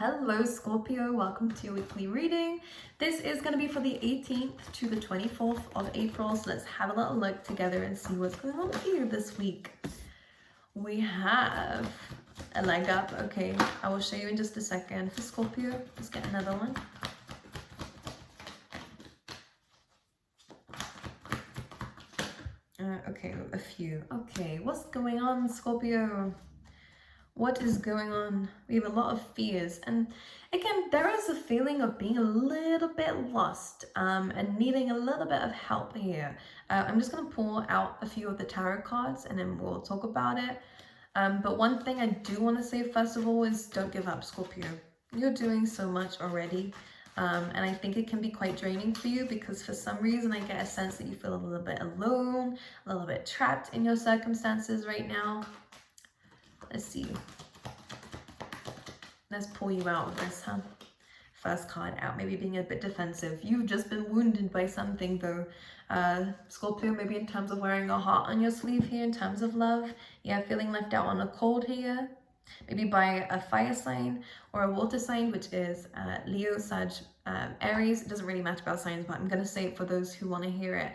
Hello Scorpio, welcome to your weekly reading. This is going to be for the 18th to the 24th of April, so let's have a little look together and see what's going on for you this week. We have a leg up. Okay, I will show you in just a second. For Scorpio, let's get another one. Okay, a few. Okay, what's going on, Scorpio? What is going on? We have a lot of fears, and again, there is a feeling of being a little bit lost and needing a little bit of help here. I'm just going to pull out a few of the tarot cards and then we'll talk about it. But one thing I do want to say first of all is don't give up, Scorpio. You're doing so much already. And I think it can be quite draining for you because for some reason I get a sense that you feel a little bit alone, a little bit trapped in your circumstances right now. Let's see. Let's pull you out of this, huh? First card out, maybe being a bit defensive. You've just been wounded by something though. Scorpio, maybe in terms of wearing a heart on your sleeve here, in terms of love. Yeah, feeling left out on a cold here. Maybe by a fire sign or a water sign, which is Leo, Sag, Aries. It doesn't really matter about signs, but I'm going to say it for those who want to hear it.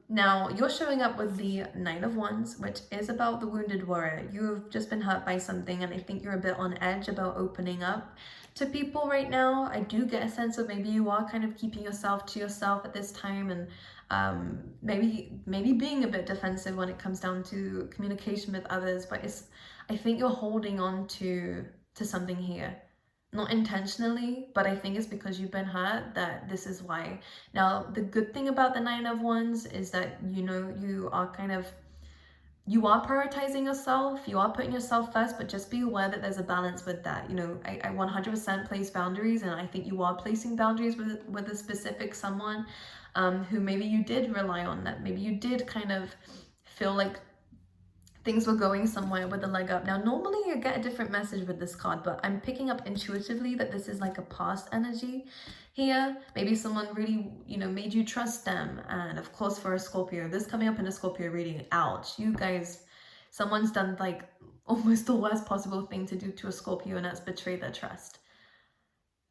Now you're showing up with the Nine of Wands, which is about the wounded warrior. You've just been hurt by something, and I think you're a bit on edge about opening up to people right now. I do get a sense of maybe you are kind of keeping yourself to yourself at this time, and maybe being a bit defensive when it comes down to communication with others. But I think you're holding on to something here. Not intentionally, but I think it's because you've been hurt that this is why. Now, the good thing about the Nine of Wands is that, you know, you are prioritizing yourself, you are putting yourself first, but just be aware that there's a balance with that. You know, I 100% place boundaries, and I think you are placing boundaries with a specific someone who maybe you did rely on, that maybe you did kind of feel like things were going somewhere with the leg up. Now, normally you get a different message with this card, but I'm picking up intuitively that this is like a past energy here. Maybe someone really, you know, made you trust them. And of course, for a Scorpio, this coming up in a Scorpio reading, ouch. You guys, someone's done like almost the worst possible thing to do to a Scorpio, and that's betray their trust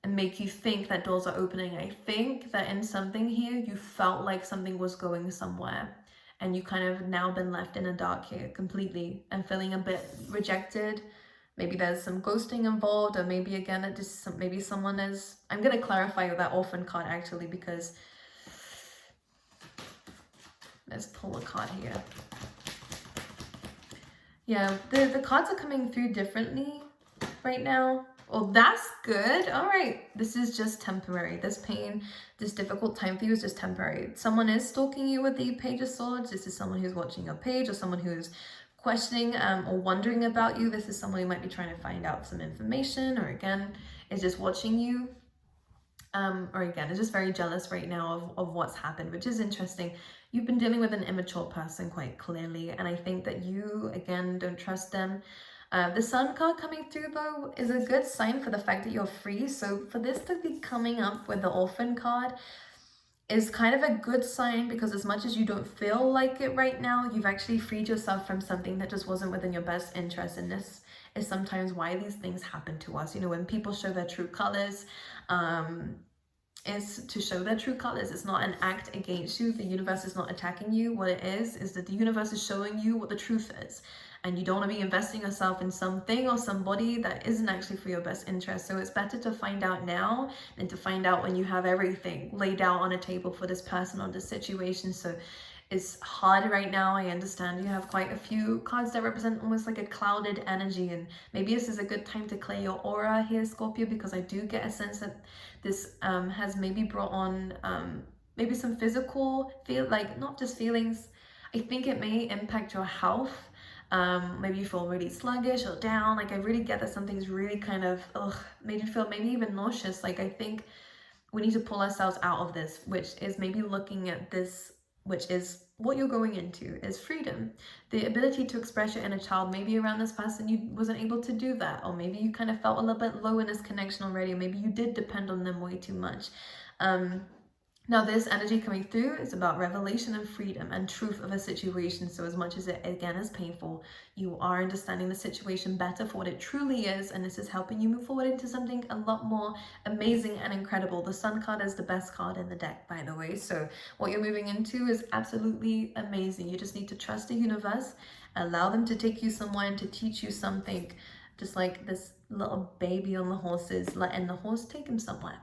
and make you think that doors are opening. I think that in something here, you felt like something was going somewhere, and you kind of now been left in the dark here completely and feeling a bit rejected. Maybe there's some ghosting involved, or maybe again, it just maybe someone is. I'm going to clarify that orphan card actually, because let's pull a card here. Yeah, the cards are coming through differently right now. Well, that's good. All right. This is just temporary. This pain, this difficult time for you is just temporary. Someone is stalking you with the Page of Swords. This is someone who's watching your page, or someone who's questioning or wondering about you. This is someone who might be trying to find out some information, or again, is just watching you. Or again, is just very jealous right now of what's happened, which is interesting. You've been dealing with an immature person quite clearly, and I think that you, again, don't trust them. The Sun card coming through though is a good sign for the fact that you're free. So for this to be coming up with the Orphan card is kind of a good sign, because as much as you don't feel like it right now, you've actually freed yourself from something that just wasn't within your best interest. And this is sometimes why these things happen to us. You know, when people show their true colors, is to show their true colors. It's not an act against you. The universe is not attacking you. What it is that the universe is showing you what the truth is. And you don't want to be investing yourself in something or somebody that isn't actually for your best interest. So it's better to find out now than to find out when you have everything laid out on a table for this person or this situation. So it's hard right now. I understand you have quite a few cards that represent almost like a clouded energy, and maybe this is a good time to clear your aura here, Scorpio, because I do get a sense that this has maybe brought on maybe some physical not just feelings. I think it may impact your health. Maybe you feel really sluggish or down. Like I really get that something's really kind of made you feel maybe even nauseous. Like I think we need to pull ourselves out of this, which is maybe looking at this, which is what you're going into is freedom, the ability to express your inner child. Maybe around this person you wasn't able to do that, or maybe you kind of felt a little bit low in this connection already, or maybe you did depend on them way too much. Now, this energy coming through is about revelation and freedom and truth of a situation. So as much as it, again, is painful, you are understanding the situation better for what it truly is. And this is helping you move forward into something a lot more amazing and incredible. The Sun card is the best card in the deck, by the way. So what you're moving into is absolutely amazing. You just need to trust the universe, allow them to take you somewhere and to teach you something. Just like this little baby on the horses, letting the horse take him somewhere.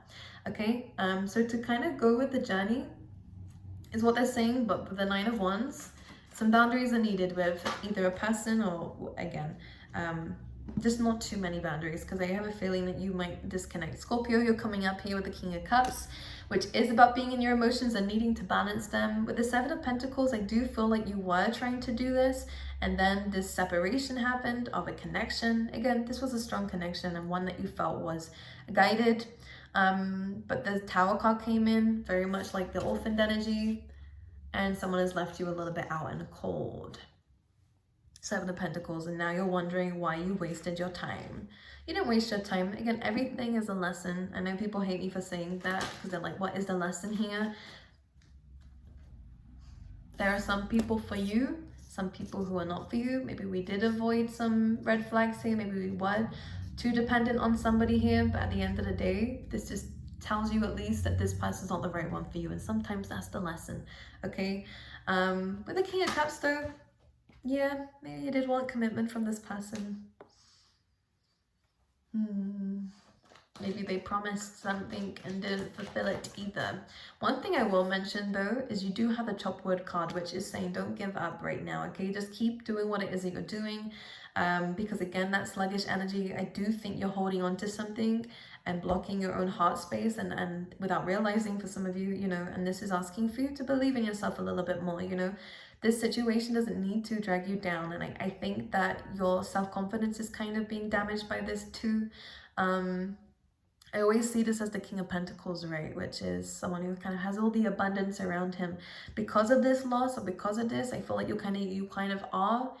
Okay, so to kind of go with the journey is what they're saying, but with the Nine of Wands, some boundaries are needed with either a person or, again, just not too many boundaries, because I have a feeling that you might disconnect. Scorpio, you're coming up here with the King of Cups, which is about being in your emotions and needing to balance them. With the Seven of Pentacles, I do feel like you were trying to do this, and then this separation happened of a connection. Again, this was a strong connection and one that you felt was guided. But the Tower card came in, very much like the orphaned energy, and someone has left you a little bit out in the cold. Seven of Pentacles, and now you're wondering why you wasted your time. You didn't waste your time. Again, everything is a lesson. I know people hate me for saying that because they're like, what is the lesson here? There are some people for you, some people who are not for you. Maybe we did avoid some red flags here. Maybe we were too dependent on somebody here, but at the end of the day, this just tells you at least that this person's not the right one for you, and sometimes that's the lesson. Okay, with the King of Cups though, yeah, maybe you did want commitment from this person. Maybe they promised something and didn't fulfill it either. One thing I will mention though is you do have the Chopwood card, which is saying don't give up right now. Okay, just keep doing what it is that you're doing. Because again, that sluggish energy, I do think you're holding on to something and blocking your own heart space, and without realizing, for some of you, you know, and this is asking for you to believe in yourself a little bit more. You know, this situation doesn't need to drag you down, and I think that your self-confidence is kind of being damaged by this too. I always see this as the King of Pentacles, right? Which is someone who kind of has all the abundance around him. Because of this loss, or because of this, I feel like you kind of are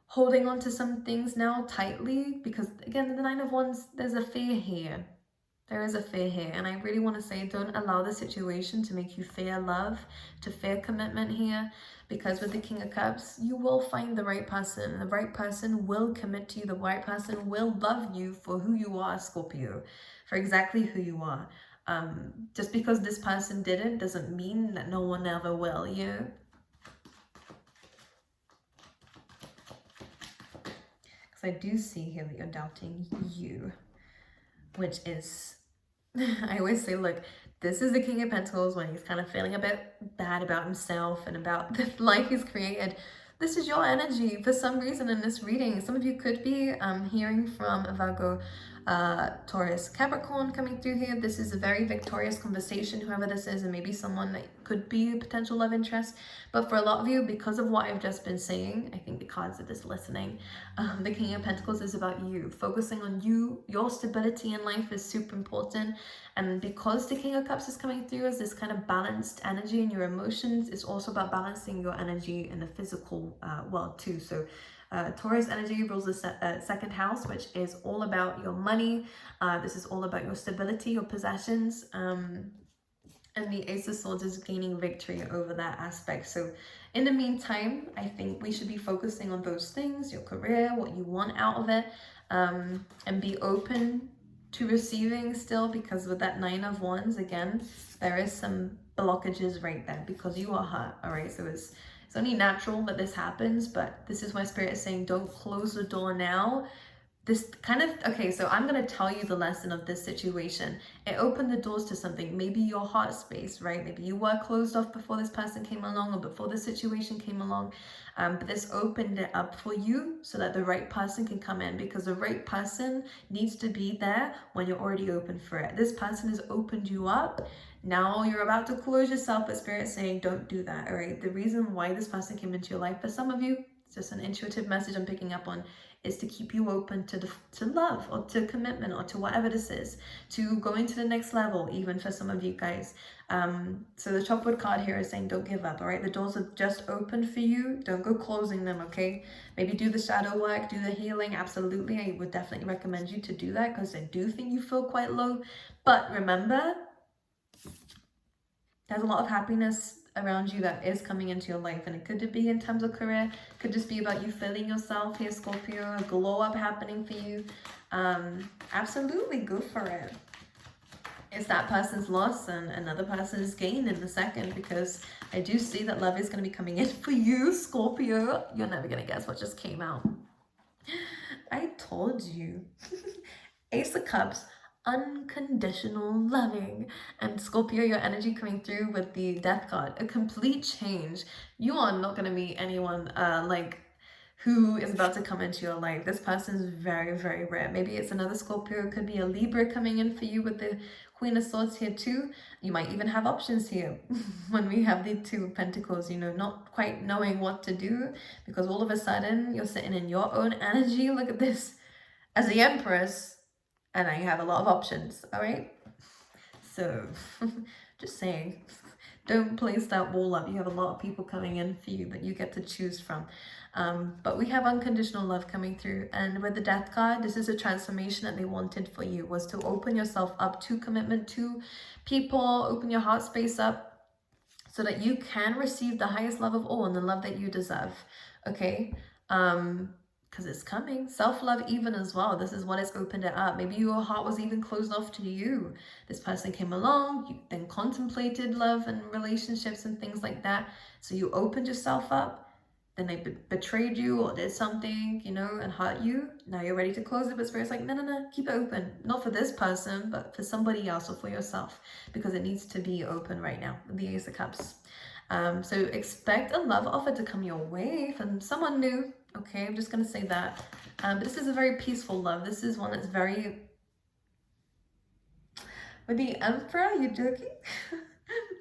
holding on to some things now tightly, because again, the Nine of Wands, there's a fear here. There is a fear here, and I really want to say don't allow the situation to make you fear love, to fear commitment here, because with the King of Cups, you will find the right person. The right person will commit to you. The right person will love you for who you are, Scorpio, for exactly who you are. Just because this person didn't doesn't mean that no one ever will, you know? Because I do see here that you're doubting you, which is, I always say, look, this is the King of Pentacles when he's kind of feeling a bit bad about himself and about the life he's created. This is your energy for some reason in this reading. Some of you could be hearing from a Virgo, Taurus, Capricorn coming through here. This is a very victorious conversation, whoever this is, and maybe someone that could be a potential love interest. But for a lot of you, because of what I've just been saying, I think the cards are just listening. The King of Pentacles is about you, focusing on you. Your stability in life is super important. And because the King of Cups is coming through as this kind of balanced energy in your emotions, it's also about balancing your energy in the physical world too. So Taurus energy rules the second house, which is all about your money. This is all about your stability, your possessions. And the Ace of Swords is gaining victory over that aspect. So in the meantime, I think we should be focusing on those things, your career, what you want out of it, and be open to receiving still, because with that Nine of Wands, again, there is some blockages right there because you are hurt, all right? So it's only natural that this happens, but this is why Spirit is saying don't close the door now. This kind of, okay, so I'm going to tell you the lesson of this situation. It opened the doors to something, maybe your heart space, right? Maybe you were closed off before this person came along or before the situation came along. But this opened it up for you so that the right person can come in, because the right person needs to be there when you're already open for it. This person has opened you up. Now you're about to close yourself, but Spirit is saying don't do that, all right? The reason why this person came into your life, for some of you, it's just an intuitive message I'm picking up on, is to keep you open to love or to commitment or to whatever this is, to going to the next level, even for some of you guys. So the Chopwood card here is saying don't give up, all right? The doors are just open for you. Don't go closing them, okay? Maybe do the shadow work, do the healing. Absolutely, I would definitely recommend you to do that, because I do think you feel quite low. But remember, There's a lot of happiness around you that is coming into your life, and it could be in terms of career, could just be about you feeling yourself here, Scorpio, a glow up happening for you. Absolutely go for it. It's that person's loss and another person's gain in the second, because I do see that love is going to be coming in for you, Scorpio. You're never going to guess what just came out. I told you. Ace of Cups, unconditional loving. And Scorpio, your energy coming through with the Death card, a complete change. You are not going to meet anyone like who is about to come into your life. This person is very, very rare. Maybe it's another Scorpio. It could be a Libra coming in for you with the Queen of Swords here too. You might even have options here when we have the Two of Pentacles, you know, not quite knowing what to do, because all of a sudden you're sitting in your own energy. Look at this, as the Empress, and I have a lot of options, all right? So just saying, don't place that wall up. You have a lot of people coming in for you that you get to choose from. But we have unconditional love coming through. And with the Death card, this is a transformation that they wanted for you, was to open yourself up to commitment, to people, open your heart space up so that you can receive the highest love of all and the love that you deserve, okay? Because it's coming. Self-love even as well. This is what has opened it up. Maybe your heart was even closed off to you. This person came along, you then contemplated love and relationships and things like that. So you opened yourself up. Then they betrayed you or did something, you know, and hurt you. Now you're ready to close it, but Spirit's like, no, keep it open. Not for this person, but for somebody else or for yourself, because it needs to be open right now, the Ace of Cups. So expect a love offer to come your way from someone new. Okay, I'm just going to say that. But this is a very peaceful love. This is one that's very... With the Emperor, you joking?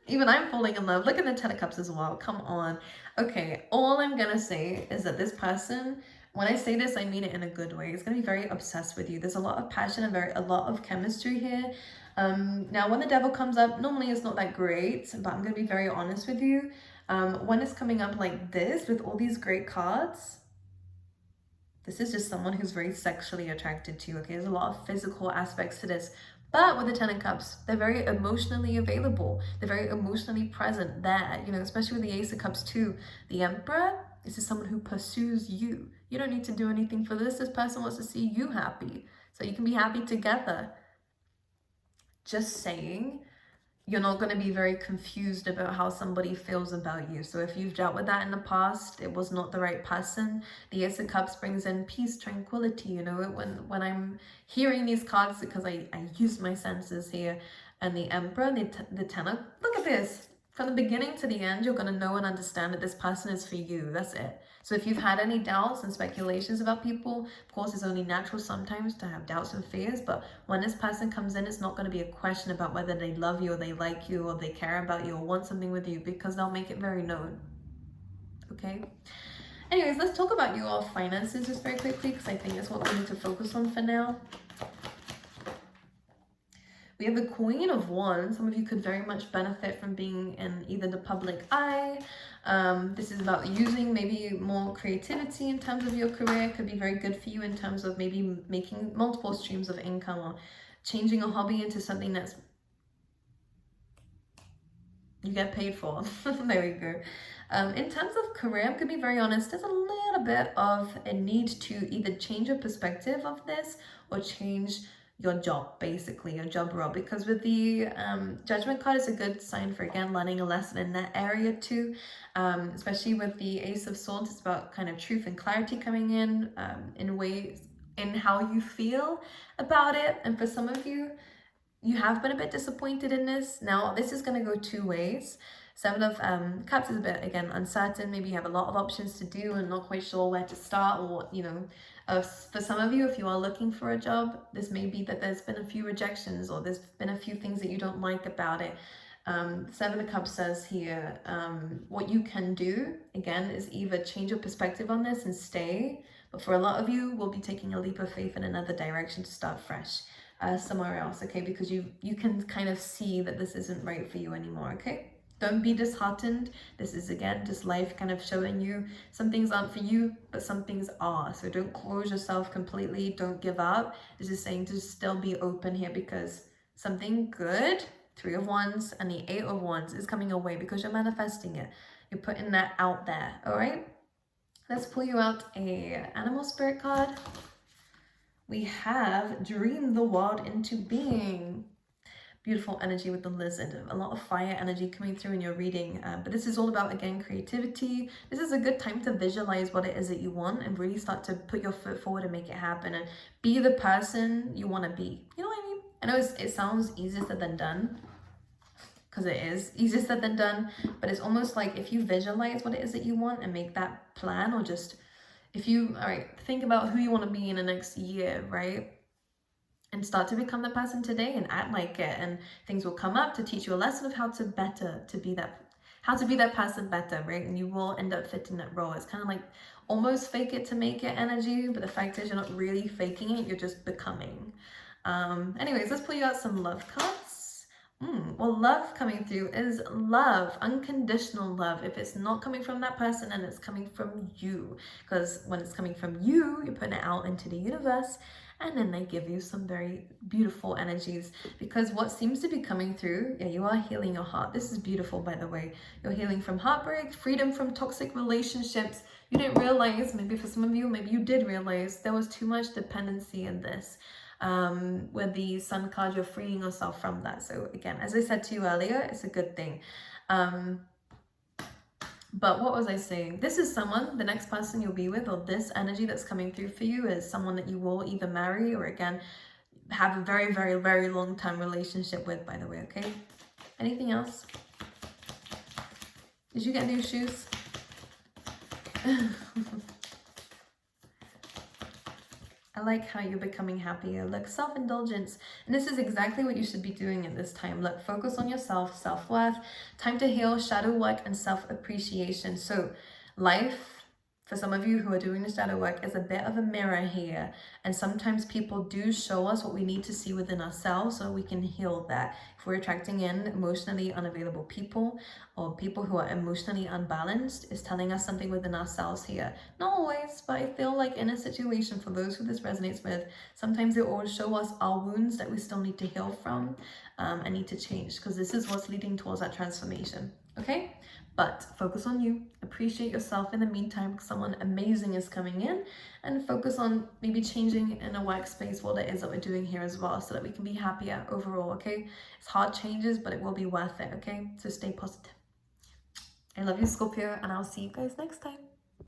Even I'm falling in love. Look at the Ten of Cups as well. Come on. Okay, all I'm going to say is that this person, when I say this, I mean it in a good way. It's going to be very obsessed with you. There's a lot of passion and a lot of chemistry here. Now, when the Devil comes up, normally it's not that great, but I'm going to be very honest with you. When it's coming up like this, with all these great cards, this is just someone who's very sexually attracted to you, okay? There's a lot of physical aspects to this. But with the Ten of Cups, they're very emotionally available. They're very emotionally present there, you know, especially with the Ace of Cups too. The Emperor, this is someone who pursues you. You don't need to do anything for this. This person wants to see you happy, so you can be happy together. Just saying, you're not going to be very confused about how somebody feels about you. So if you've dealt with that in the past, it was not the right person. The Ace of Cups brings in peace, tranquility, you know, when I'm hearing these cards, because I use my senses here. And the Emperor, the Ten of, look at this. From the beginning to the end, you're going to know and understand that this person is for you. That's it. So if you've had any doubts and speculations about people, of course, it's only natural sometimes to have doubts and fears. But when this person comes in, it's not going to be a question about whether they love you or they like you or they care about you or want something with you, because they'll make it very known. Okay? Anyways, let's talk about your finances just very quickly, because I think that's what we need to focus on for now. We have the Queen of Wands. Some of you could very much benefit from being in either the public eye. This is about using maybe more creativity in terms of your career. It could be very good for you in terms of maybe making multiple streams of income or changing a hobby into something that's you get paid for. There we go. In terms of career, I'm going to be very honest, there's a little bit of a need to either change your perspective of this or change your job, basically your job role, because with the Judgment card is a good sign for, again, learning a lesson in that area too, especially with the Ace of Swords. It's about kind of truth and clarity coming in ways in how you feel about it. And for some of you, you have been a bit disappointed in this. Now this is going to go two ways. Seven of Cups is a bit, again, uncertain. Maybe you have a lot of options to do and not quite sure where to start, or, you know, for some of you, if you are looking for a job, this may be that there's been a few rejections or there's been a few things that you don't like about it. Seven of Cups says here, what you can do, again, is either change your perspective on this and stay, but for a lot of you, we'll be taking a leap of faith in another direction to start fresh somewhere else, okay? Because you can kind of see that this isn't right for you anymore, okay? Don't be disheartened. This is, again, just life kind of showing you some things aren't for you, but some things are. So don't close yourself completely. Don't give up. This is saying to still be open here, because something good Three of Wands and the Eight of Wands is coming your way because you're manifesting it. You're putting that out there, all right? Let's pull you out a animal spirit card. We have Dream the World into Being. Beautiful energy with the lizard. A lot of fire energy coming through in your reading. But this is all about, again, creativity. This is a good time to visualize what it is that you want and really start to put your foot forward and make it happen and be the person you want to be. You know what I mean? I know it sounds easier said than done, because it is easier said than done, but it's almost like if you visualize what it is that you want and make that plan, or just if you, all right, think about who you want to be in the next year, right? And start to become the person today and act like it, and things will come up to teach you a lesson of how to be that person better, right? And you will end up fitting that role. It's kind of like almost fake it to make it energy, but the fact is you're not really faking it, you're just becoming. Anyways, let's pull you out some love cards. Well, love coming through is love, unconditional love. If it's not coming from that person, and it's coming from you, because when it's coming from you, you're putting it out into the universe, and then they give you some very beautiful energies. Because what seems to be coming through, yeah, you are healing your heart. This is beautiful, by the way. You're healing from heartbreak, freedom from toxic relationships. You didn't realize, maybe for some of you, maybe you did realize there was too much dependency in this. With the Sun card, you're freeing yourself from that. So again, as I said to you earlier, it's a good thing. But what was I saying? This is someone, the next person you'll be with, or this energy that's coming through for you is someone that you will either marry or, again, have a very, very, very long-term relationship with, by the way, okay? Anything else? Did you get new shoes? I like how you're becoming happier. Look, self-indulgence. And this is exactly what you should be doing at this time. Look, focus on yourself, self-worth, time to heal, shadow work, and self-appreciation. So life, for some of you who are doing the shadow work, is a bit of a mirror here. And sometimes people do show us what we need to see within ourselves so we can heal that. If we're attracting in emotionally unavailable people, or people who are emotionally unbalanced, is telling us something within ourselves here. Not always, but I feel like in a situation, for those who this resonates with, sometimes it will show us our wounds that we still need to heal from and need to change, because this is what's leading towards that transformation, okay? But focus on you, appreciate yourself in the meantime, because someone amazing is coming in, and focus on maybe changing in a workspace what it is that we're doing here as well, so that we can be happier overall, okay? It's hard changes, but it will be worth it, okay? So stay positive. I love you, Scorpio, and I'll see you guys next time.